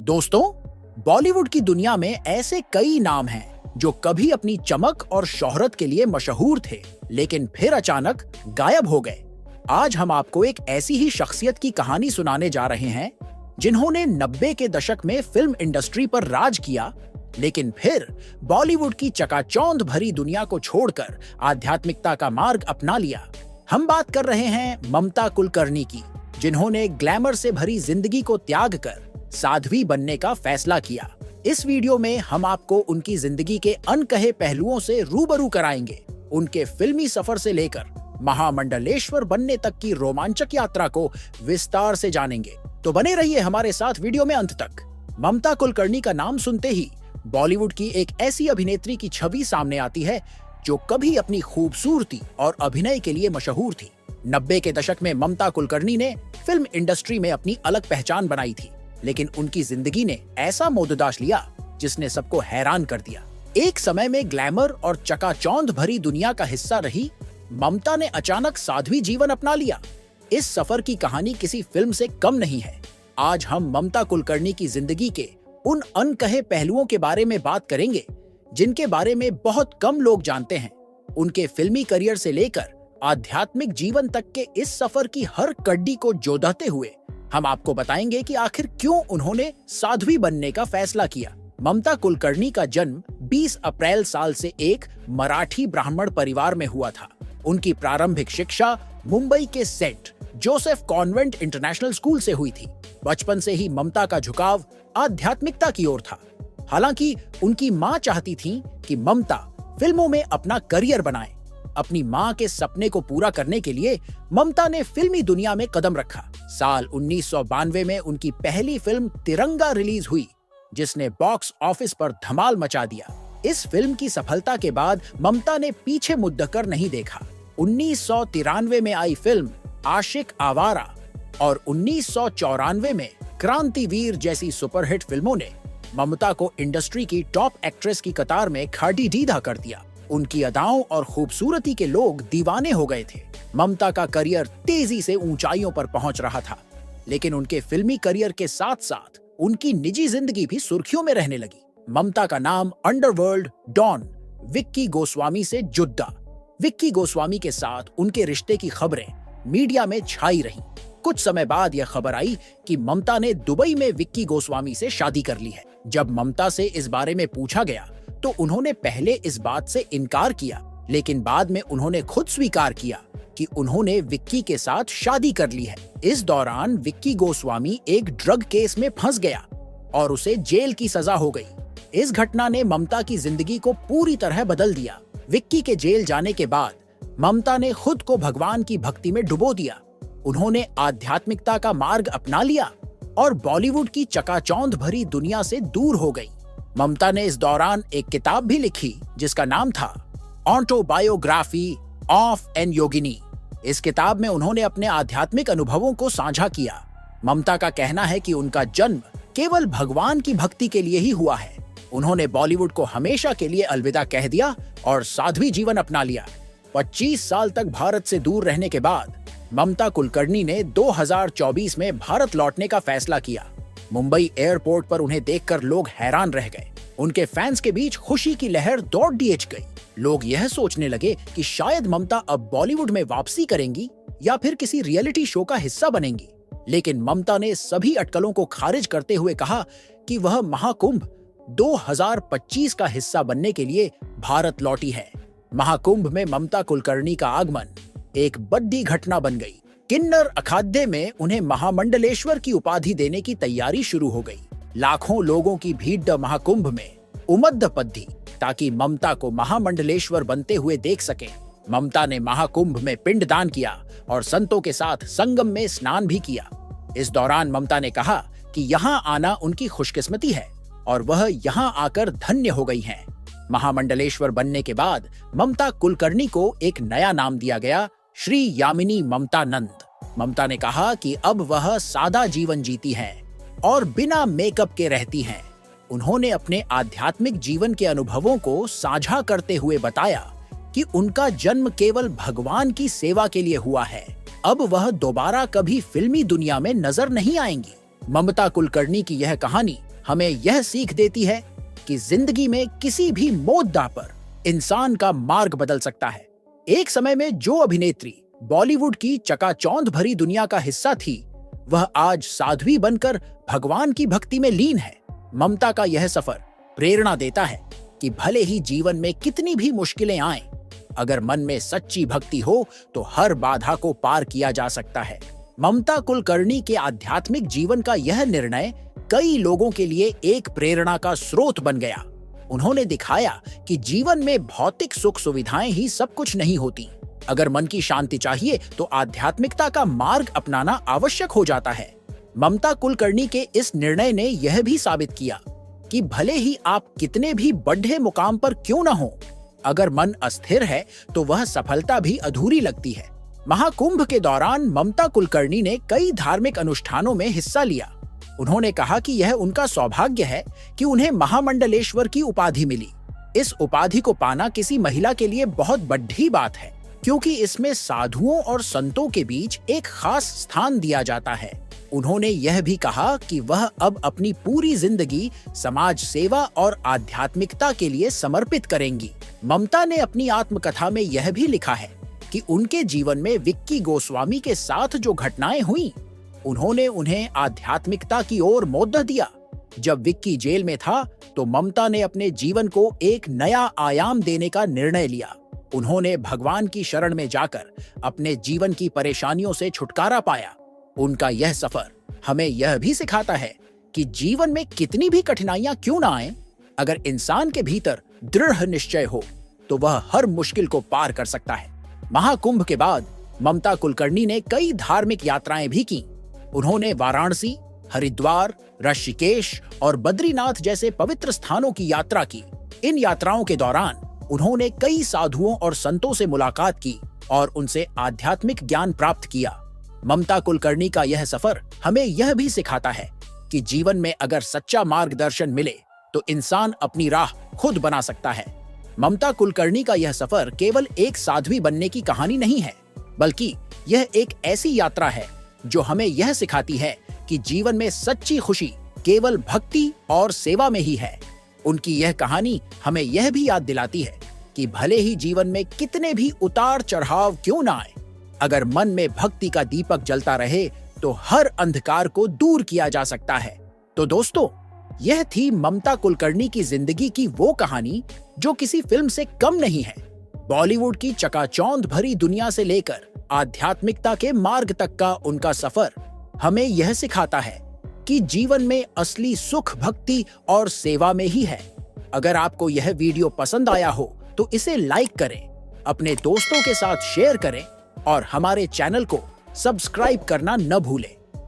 दोस्तों, बॉलीवुड की दुनिया में ऐसे कई नाम हैं जो कभी अपनी चमक और शोहरत के लिए मशहूर थे, लेकिन फिर अचानक गायब हो गए। आज हम आपको एक ऐसी ही शख्सियत की कहानी सुनाने जा रहे हैं जिन्होंने 90 के दशक में फिल्म इंडस्ट्री पर राज किया, लेकिन फिर बॉलीवुड की चकाचौंध भरी दुनिया को छोड़कर आध्यात्मिकता का मार्ग अपना लिया। हम बात कर रहे हैं ममता कुलकर्णी की, जिन्होंने ग्लैमर से भरी जिंदगी को त्याग कर साध्वी बनने का फैसला किया। इस वीडियो में हम आपको उनकी जिंदगी के अनकहे पहलुओं से रूबरू कराएंगे। उनके फिल्मी सफर से लेकर महामंडलेश्वर बनने तक की रोमांचक यात्रा को विस्तार से जानेंगे। तो बने रहिए हमारे साथ वीडियो में अंत तक। ममता कुलकर्णी का नाम सुनते ही बॉलीवुड की एक ऐसी अभिनेत्री की छवि सामने आती है जो कभी अपनी खूबसूरती और अभिनय के लिए मशहूर थी। 90 के दशक में ममता कुलकर्णी ने फिल्म इंडस्ट्री में अपनी अलग पहचान बनाई थी, लेकिन उनकी जिंदगी ने ऐसा मोददाश लिया जिसने सबको हैरान कर दिया। एक समय में ग्लैमर और चकाचौंध भरी दुनिया का हिस्सा रही ममता ने अचानक साध्वी जीवन अपना लिया। इस सफर की कहानी किसी फिल्म से कम नहीं है। आज हम ममता कुलकर्णी की जिंदगी के उन अनकहे पहलुओं के बारे में बात करेंगे जिनके बारे में बहुत कम लोग जानते हैं। उनके फिल्मी करियर से लेकर आध्यात्मिक जीवन तक के इस सफर की हर कड़ी को जोदहते हुए हम आपको बताएंगे कि आखिर क्यों उन्होंने साध्वी बनने का फैसला किया। ममता कुलकर्णी का जन्म 20 अप्रैल साल से एक मराठी ब्राह्मण परिवार में हुआ था। उनकी प्रारंभिक शिक्षा मुंबई के Saint Joseph Convent International School से हुई थी। बचपन से ही ममता का झुकाव आध्यात्मिकता की ओर था। हालांकि उनकी मां चाहती थी कि ममता फिल्मों में अपना करियर बनाए। अपनी मां के सपने को पूरा करने के लिए ममता ने फिल्मी दुनिया में कदम रखा। साल 1992 में उनकी पहली फिल्म तिरंगा रिलीज हुई, जिसने बॉक्स ऑफिस पर धमाल मचा दिया। इस फिल्म की सफलता के बाद ममता ने पीछे मुड़कर नहीं देखा। 1993 में आई फिल्म आशिक आवारा और 1994 में क्रांतिवीर जैसी सुपरहिट फिल्मों ने ममता को इंडस्ट्री की टॉप एक्ट्रेस की कतार में खाटी दीदा कर दिया। उनकी अदाओं और खूबसूरती के लोग दीवाने हो गए थे। ममता का करियर तेजी से ऊंचाइयों पर पहुंच रहा था, लेकिन उनके फिल्मी करियर के साथ साथ उनकी निजी जिंदगी भी सुर्खियों में रहने लगी। ममता का नाम अंडरवर्ल्ड डॉन विक्की गोस्वामी से जुड़ा। विक्की गोस्वामी के साथ उनके रिश्ते की खबरें मीडिया में छाई रहीं। कुछ समय बाद यह खबर आई कि ममता ने दुबई में विक्की गोस्वामी से शादी कर ली है। जब ममता से इस बारे में पूछा गया तो उन्होंने पहले इस बात से इनकार किया, लेकिन बाद में उन्होंने खुद स्वीकार किया कि उन्होंने विक्की के साथ शादी कर ली है। इस दौरान विक्की गोस्वामी एक ड्रग केस में फंस गया और उसे जेल की सजा हो गई। इस घटना ने ममता की जिंदगी को पूरी तरह बदल दिया। विक्की के जेल जाने के बाद ममता ने खुद को भगवान की भक्ति में डुबो दिया। उन्होंने आध्यात्मिकता का मार्ग अपना लिया और बॉलीवुड की चकाचौंध भरी दुनिया से दूर हो गई। ममता ने इस दौरान एक किताब भी लिखी जिसका नाम था ऑटोबायोग्राफी ऑफ एन योगिनी। इस किताब में उन्होंने अपने आध्यात्मिक अनुभवों को साझा किया। ममता का कहना है कि उनका जन्म केवल भगवान की भक्ति के लिए ही हुआ है। उन्होंने बॉलीवुड को हमेशा के लिए अलविदा कह दिया और साध्वी जीवन अपना लिया। 25 साल तक भारत से दूर रहने के बाद ममता कुलकर्णी ने 2024 में भारत लौटने का फैसला किया। मुंबई एयरपोर्ट पर उन्हें देखकर लोग हैरान रह गए। उनके फैंस के बीच खुशी की लहर दौड़ डीएच गई। लोग यह सोचने लगे कि शायद ममता अब बॉलीवुड में वापसी करेंगी या फिर किसी रियलिटी शो का हिस्सा बनेंगी। लेकिन ममता ने सभी अटकलों को खारिज करते हुए कहा कि वह महाकुंभ 2025 का हिस्सा बनने के लिए भारत लौटी है। महाकुंभ में ममता कुलकर्णी का आगमन एक बड़ी घटना बन गई। किन्नर अखाड़े में उन्हें महामंडलेश्वर की उपाधि देने की तैयारी शुरू हो गई। लाखों लोगों की भीड़ महाकुंभ में उमड़ पड़ी ताकि ममता को महामंडलेश्वर बनते हुए देख सके। ममता ने महाकुंभ में पिंडदान किया और संतों के साथ संगम में स्नान भी किया। इस दौरान ममता ने कहा कि यहाँ आना उनकी खुशकिस्मती है और वह यहाँ आकर धन्य हो गई हैं। महामंडलेश्वर बनने के बाद ममता कुलकर्णी को एक नया नाम दिया गया, श्री यामिनी ममता नंद। ममता ने कहा कि अब वह सादा जीवन जीती हैं और बिना मेकअप के रहती हैं। उन्होंने अपने आध्यात्मिक जीवन के अनुभवों को साझा करते हुए बताया कि उनका जन्म केवल भगवान की सेवा के लिए हुआ है। अब वह दोबारा कभी फिल्मी दुनिया में नजर नहीं आएंगी। ममता कुलकर्णी की यह कहानी हमें यह सीख देती है कि जिंदगी में किसी भी मोड़ पर इंसान का मार्ग बदल सकता है। एक समय में जो अभिनेत्री बॉलीवुड की चकाचौंध भरी दुनिया का हिस्सा थी, वह आज साध्वी बनकर भगवान की भक्ति में लीन है। ममता का यह सफर प्रेरणा देता है कि भले ही जीवन में कितनी भी मुश्किलें आएं, अगर मन में सच्ची भक्ति हो तो हर बाधा को पार किया जा सकता है। ममता कुलकर्णी के आध्यात्मिक जीवन का यह निर्णय कई लोगों के लिए एक प्रेरणा का स्रोत बन गया। उन्होंने दिखाया कि जीवन में भौतिक सुख सुविधाएं ही सब कुछ नहीं होती। अगर मन की शांति चाहिए तो आध्यात्मिकता का मार्ग अपनाना आवश्यक हो जाता है। ममता कुलकर्णी के इस निर्णय ने यह भी साबित किया कि भले ही आप कितने भी बड़े मुकाम पर क्यों न हो, अगर मन अस्थिर है तो वह सफलता भी अधूरी लगती है। महाकुंभ के दौरान ममता कुलकर्णी ने कई धार्मिक अनुष्ठानों में हिस्सा लिया। उन्होंने कहा कि यह उनका सौभाग्य है कि उन्हें महामंडलेश्वर की उपाधि मिली। इस उपाधि को पाना किसी महिला के लिए बहुत बड़ी बात है, क्योंकि इसमें साधुओं और संतों के बीच एक खास स्थान दिया जाता है। उन्होंने यह भी कहा कि वह अब अपनी पूरी जिंदगी समाज सेवा और आध्यात्मिकता के लिए समर्पित करेंगी। ममता ने अपनी आत्मकथा में यह भी लिखा है कि उनके जीवन में विक्की गोस्वामी के साथ जो घटनाएं हुई, उन्होंने उन्हें आध्यात्मिकता की ओर मोड़ दिया। जब विक्की जेल में था तो ममता ने अपने जीवन को एक नया आयाम देने का निर्णय लिया। उन्होंने भगवान की शरण में जाकर अपने जीवन की परेशानियों से छुटकारा पाया। उनका यह सफर हमें यह भी सिखाता है कि जीवन में कितनी भी कठिनाइयां क्यों ना आए, अगर इंसान के भीतर दृढ़ निश्चय हो तो वह हर मुश्किल को पार कर सकता है। महाकुंभ के बाद ममता कुलकर्णी ने कई धार्मिक यात्राएं भी की। उन्होंने वाराणसी, हरिद्वार, ऋषिकेश और बद्रीनाथ जैसे पवित्र स्थानों की यात्रा की। इन यात्राओं के दौरान उन्होंने कई साधुओं और संतों से मुलाकात की और उनसे आध्यात्मिक ज्ञान प्राप्त किया। ममता कुलकर्णी का यह सफर हमें यह भी सिखाता है कि जीवन में अगर सच्चा मार्गदर्शन मिले तो इंसान अपनी राह खुद बना सकता है। ममता कुलकर्णी का यह सफर केवल एक साध्वी बनने की कहानी नहीं है, बल्कि यह एक ऐसी यात्रा है जो हमें यह सिखाती है कि जीवन में सच्ची खुशी केवल भक्ति और सेवा में ही है। उनकी यह कहानी हमें यह भी याद दिलाती है कि भले ही जीवन में कितने भी उतार चढ़ाव क्यों ना आए, अगर मन में भक्ति का दीपक जलता रहे तो हर अंधकार को दूर किया जा सकता है। तो दोस्तों, यह थी ममता कुलकर्णी की जिंदगी की वो कहानी जो किसी फिल्म से कम नहीं है। बॉलीवुड की चकाचौंध भरी दुनिया से लेकर आध्यात्मिकता के मार्ग तक का उनका सफर हमें यह सिखाता है कि जीवन में असली सुख भक्ति और सेवा में ही है। अगर आपको यह वीडियो पसंद आया हो तो इसे लाइक करें, अपने दोस्तों के साथ शेयर करें और हमारे चैनल को सब्सक्राइब करना न भूलें।